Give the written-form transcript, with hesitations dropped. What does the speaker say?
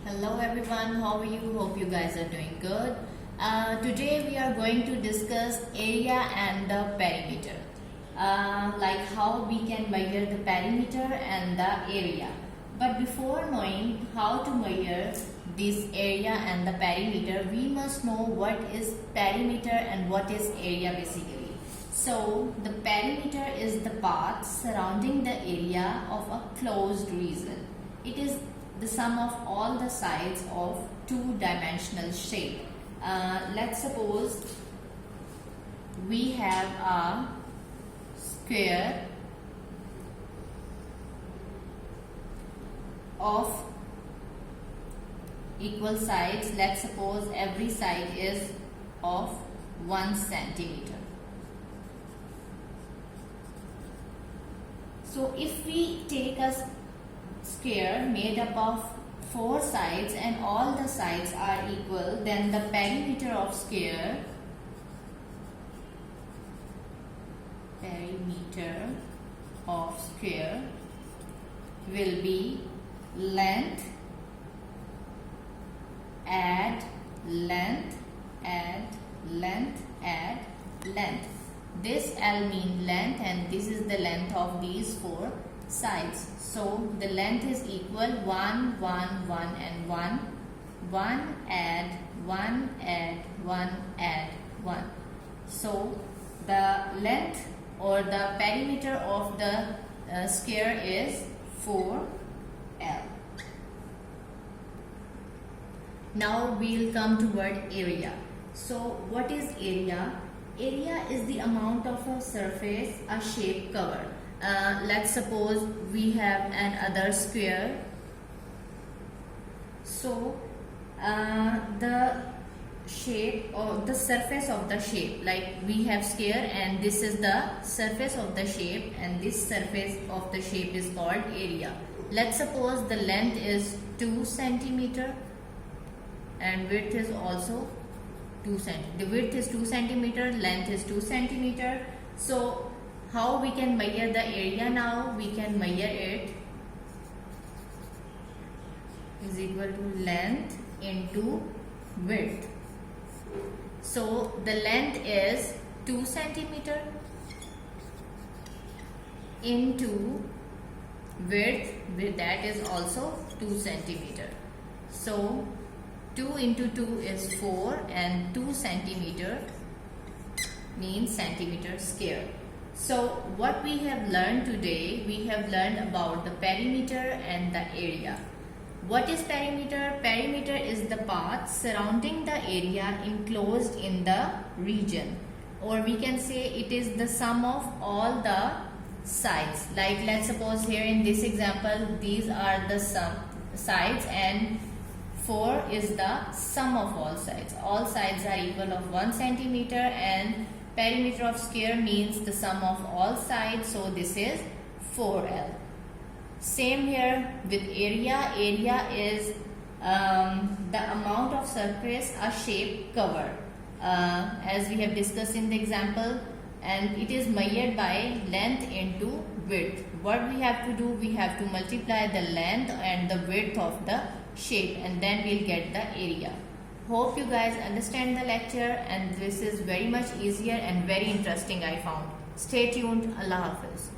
Hello everyone, how are you? Hope you guys are doing good. Today we are going to discuss area and the perimeter. Like how we can measure the perimeter and the area. But before knowing how to measure this area and the perimeter, we must know what is perimeter and what is area basically. So the perimeter is the path surrounding the area of a closed region. It is the sum of all the sides of two-dimensional shape. Let's suppose we have a square of equal sides. Let's suppose every side is of 1 centimeter. So if we take a square made up of 4 sides and all the sides are equal, then the perimeter of square will be length add length add length add length. This L means length and this is the length of these 4 sides. So the length is equal 1, 1, 1 and 1. 1 add 1 add 1 add 1. So the length or the perimeter of the square is 4L. Now we'll come to word area. So what is area? Area is the amount of a surface a shape cover. Let's suppose we have another square. So the shape or the surface of the shape, like we have square and this is the surface of the shape and this surface of the shape is called area. Let's suppose the length is 2 centimeter and width is also 2 cm. The width is 2 centimeter, length is 2 centimeter. So how we can measure the area now? We can measure it is equal to length into width. So the length is 2 centimeter into width, that is also 2 centimeter. So 2 into 2 is 4 and 2 centimeter means centimeter square. So what we have learned today, we have learned about the perimeter and the area. What is perimeter? Perimeter is the path surrounding the area enclosed in the region, or we can say it is the sum of all the sides. Like let's suppose here in this example, these are the sides and 4 is the sum of all sides. All sides are equal of 1 centimeter and perimeter of square means the sum of all sides. So this is 4L. Same here with area. Area is the amount of surface a shape cover, as we have discussed in the example, and it is measured by length into width. What we have to do, we have to multiply the length and the width of the shape and then we'll get the area. Hope you guys understand the lecture and this is very much easier and very interesting I found. Stay tuned. Allah Hafiz.